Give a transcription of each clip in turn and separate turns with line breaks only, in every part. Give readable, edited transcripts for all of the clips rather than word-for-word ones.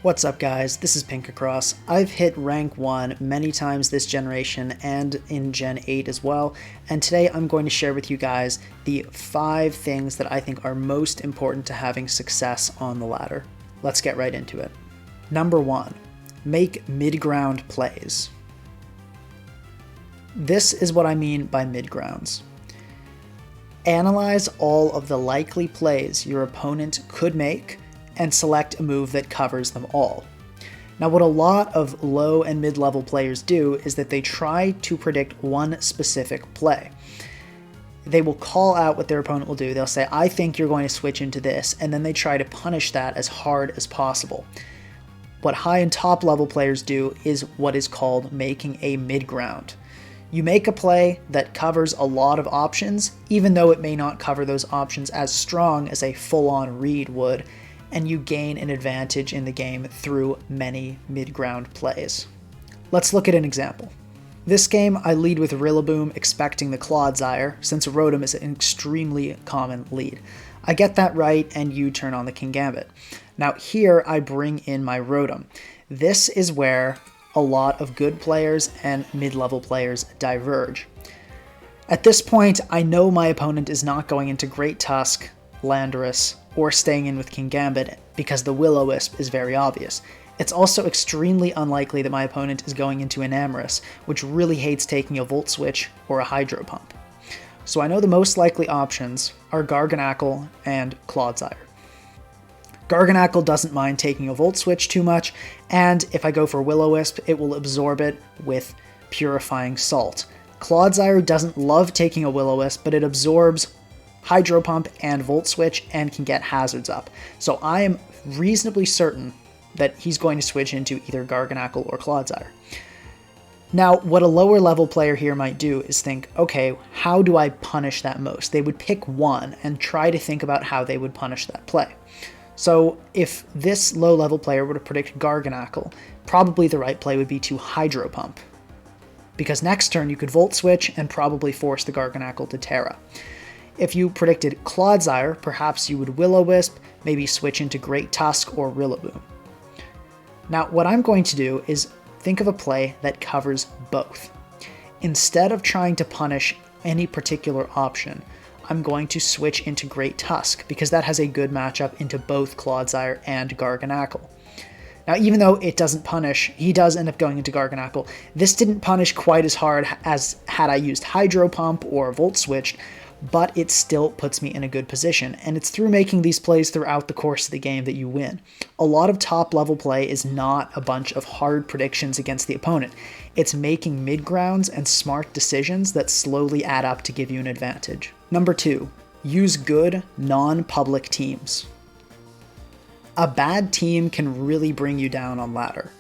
What's up guys, this is Pink Across. I've hit rank 1 many times this generation and in Gen 8 as well, and today I'm going to share with you guys the 5 things that I think are most important to having success on the ladder. Let's get right into it. Number 1, make mid-ground plays. This is what I mean by mid-grounds. Analyze all of the likely plays your opponent could make and select a move that covers them all. Now, what a lot of low and mid-level players do is that they try to predict one specific play. They will call out what their opponent will do. They'll say, I think you're going to switch into this, and then they try to punish that as hard as possible. What high and top level players do is what is called making a mid-ground. You make a play that covers a lot of options, even though it may not cover those options as strong as a full-on read would, and you gain an advantage in the game through many mid-ground plays. Let's look at an example. This game, I lead with Rillaboom expecting the Clodsire, since Rotom is an extremely common lead. I get that right, and you turn on the Kingambit. Now here, I bring in my Rotom. This is where a lot of good players and mid-level players diverge. At this point, I know my opponent is not going into Great Tusk, Landorus, or staying in with Kingambit because the Will-O-Wisp is very obvious. It's also extremely unlikely that my opponent is going into Enamorus, which really hates taking a Volt Switch or a Hydro Pump. So I know the most likely options are Garganacl and Clodsire. Garganacl doesn't mind taking a Volt Switch too much, and if I go for Will-O-Wisp, it will absorb it with Purifying Salt. Clodsire doesn't love taking a Will-O-Wisp, but it absorbs Hydro Pump and Volt Switch and can get hazards up. So I am reasonably certain that he's going to switch into either Garganacl or Clodsire. Now, what a lower level player here might do is think, okay, how do I punish that most? They would pick one and try to think about how they would punish that play. So if this low level player were to predict Garganacl, probably the right play would be to Hydro Pump, because next turn you could Volt Switch and probably force the Garganacl to Terra. If you predicted Clodsire, perhaps you would Will-O-Wisp, maybe switch into Great Tusk or Rillaboom. Now, what I'm going to do is think of a play that covers both. Instead of trying to punish any particular option, I'm going to switch into Great Tusk, because that has a good matchup into both Clodsire and Garganacl. Now, even though it doesn't punish, he does end up going into Garganacl. This didn't punish quite as hard as had I used Hydro Pump or Volt Switched, but it still puts me in a good position, and it's through making these plays throughout the course of the game that you win. A lot of top-level play is not a bunch of hard predictions against the opponent. It's making mid-grounds and smart decisions that slowly add up to give you an advantage. Number 2, use good, non-public teams. A bad team can really bring you down on ladder.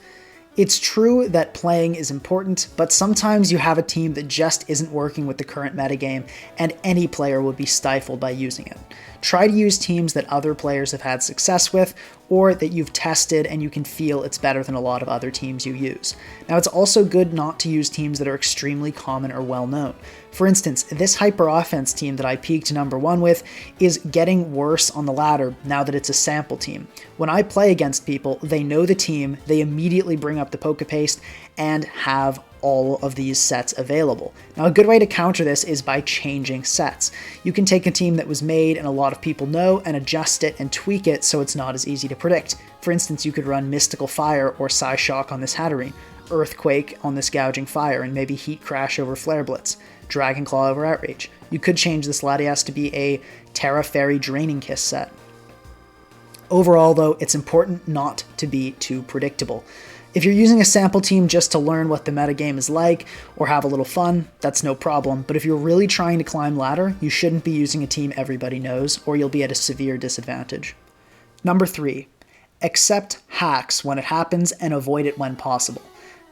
It's true that playing is important, but sometimes you have a team that just isn't working with the current metagame, and any player would be stifled by using it. Try to use teams that other players have had success with, or that you've tested and you can feel it's better than a lot of other teams you use. Now, it's also good not to use teams that are extremely common or well-known. For instance, this Hyper Offense team that I peaked number 1 with is getting worse on the ladder now that it's a sample team. When I play against people, they know the team, they immediately bring up the Pokepaste, and have all of these sets available. Now, a good way to counter this is by changing sets. You can take a team that was made and a lot of people know and adjust it and tweak it so it's not as easy to predict. For instance, you could run Mystical Fire or Psyshock on this Hatterene, Earthquake on this Gouging Fire, and maybe Heat Crash over Flare Blitz, Dragon Claw over Outrage. You could change this Latias to be a Terra Fairy Draining Kiss set. Overall, though, it's important not to be too predictable. If you're using a sample team just to learn what the metagame is like or have a little fun, that's no problem, but if you're really trying to climb ladder, you shouldn't be using a team everybody knows, or you'll be at a severe disadvantage. Number 3, accept hacks when it happens and avoid it when possible.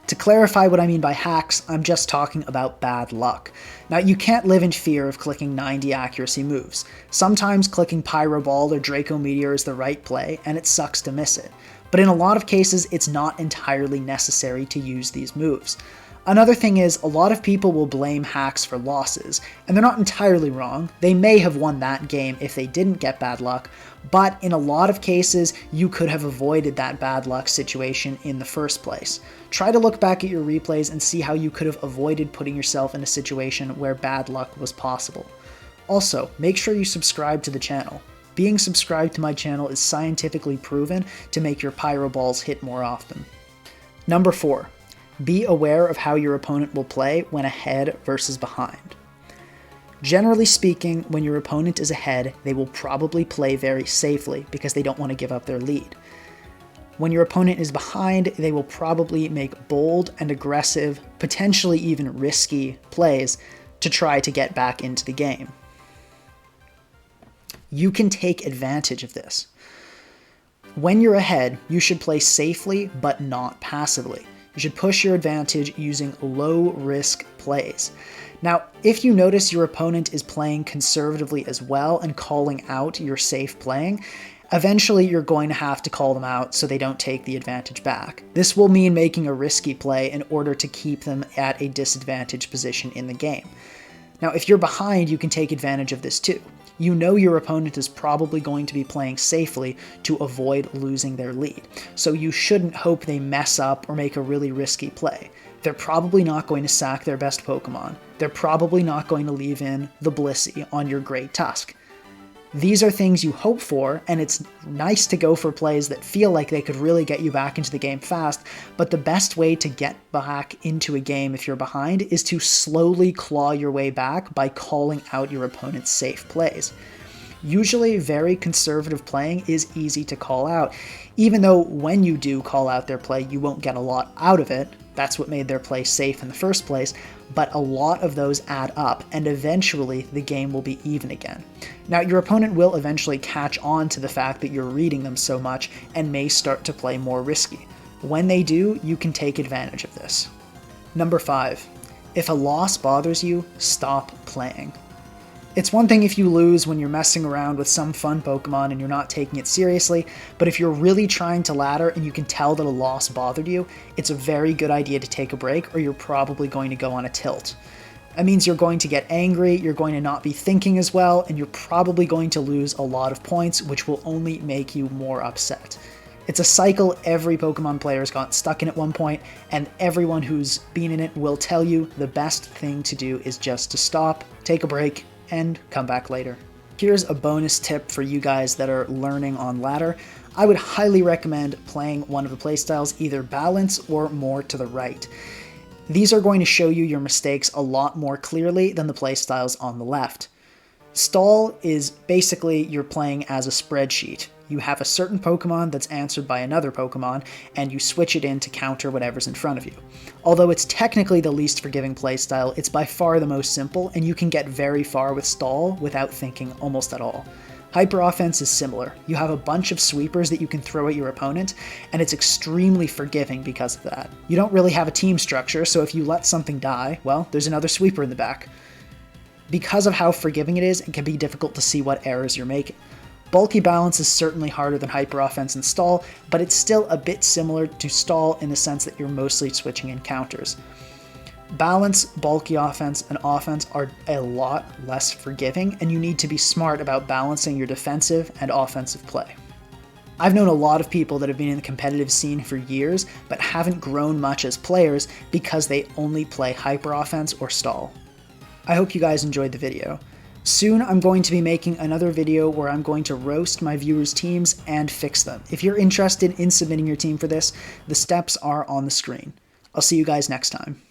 To clarify what I mean by hacks, I'm just talking about bad luck. Now, you can't live in fear of clicking 90 accuracy moves. Sometimes clicking Pyro Ball or Draco Meteor is the right play, and it sucks to miss it. But in a lot of cases, it's not entirely necessary to use these moves. Another thing is, a lot of people will blame hacks for losses, and they're not entirely wrong. They may have won that game if they didn't get bad luck, but in a lot of cases, you could have avoided that bad luck situation in the first place. Try to look back at your replays and see how you could have avoided putting yourself in a situation where bad luck was possible. Also, make sure you subscribe to the channel. Being subscribed to my channel is scientifically proven to make your pyro balls hit more often. Number 4. Be aware of how your opponent will play when ahead versus behind. Generally speaking, when your opponent is ahead, they will probably play very safely because they don't want to give up their lead. When your opponent is behind, they will probably make bold and aggressive, potentially even risky plays to try to get back into the game. You can take advantage of this. When you're ahead, you should play safely but not passively. You should push your advantage using low-risk plays. Now, if you notice your opponent is playing conservatively as well and calling out your safe playing, eventually you're going to have to call them out so they don't take the advantage back. This will mean making a risky play in order to keep them at a disadvantaged position in the game. Now, if you're behind, you can take advantage of this too. You know your opponent is probably going to be playing safely to avoid losing their lead, so you shouldn't hope they mess up or make a really risky play. They're probably not going to sack their best Pokemon. They're probably not going to leave in the Blissey on your Great Tusk. These are things you hope for, and it's nice to go for plays that feel like they could really get you back into the game fast, but the best way to get back into a game if you're behind is to slowly claw your way back by calling out your opponent's safe plays. Usually, very conservative playing is easy to call out, even though when you do call out their play, you won't get a lot out of it. That's what made their play safe in the first place, but a lot of those add up, and eventually the game will be even again. Now, your opponent will eventually catch on to the fact that you're reading them so much and may start to play more risky. When they do, you can take advantage of this. Number 5. If a loss bothers you, stop playing. It's one thing if you lose when you're messing around with some fun Pokemon and you're not taking it seriously, but if you're really trying to ladder and you can tell that a loss bothered you, it's a very good idea to take a break or you're probably going to go on a tilt. That means you're going to get angry, you're going to not be thinking as well, and you're probably going to lose a lot of points, which will only make you more upset. It's a cycle every Pokemon player has gotten stuck in at one point, and everyone who's been in it will tell you the best thing to do is just to stop, take a break, and come back later. Here's a bonus tip for you guys that are learning on ladder. I would highly recommend playing one of the playstyles either balance or more to the right. These are going to show you your mistakes a lot more clearly than the playstyles on the left. Stall is basically you're playing as a spreadsheet. You have a certain Pokemon that's answered by another Pokemon, and you switch it in to counter whatever's in front of you. Although it's technically the least forgiving playstyle, it's by far the most simple, and you can get very far with Stall without thinking almost at all. Hyper Offense is similar. You have a bunch of sweepers that you can throw at your opponent, and it's extremely forgiving because of that. You don't really have a team structure, so if you let something die, well, there's another sweeper in the back. Because of how forgiving it is, it can be difficult to see what errors you're making. Bulky Balance is certainly harder than Hyper Offense and Stall, but it's still a bit similar to Stall in the sense that you're mostly switching in counters. Balance, Bulky Offense, and Offense are a lot less forgiving, and you need to be smart about balancing your defensive and offensive play. I've known a lot of people that have been in the competitive scene for years, but haven't grown much as players because they only play Hyper Offense or Stall. I hope you guys enjoyed the video. Soon I'm going to be making another video where I'm going to roast my viewers' teams and fix them. If you're interested in submitting your team for this, the steps are on the screen. I'll see you guys next time.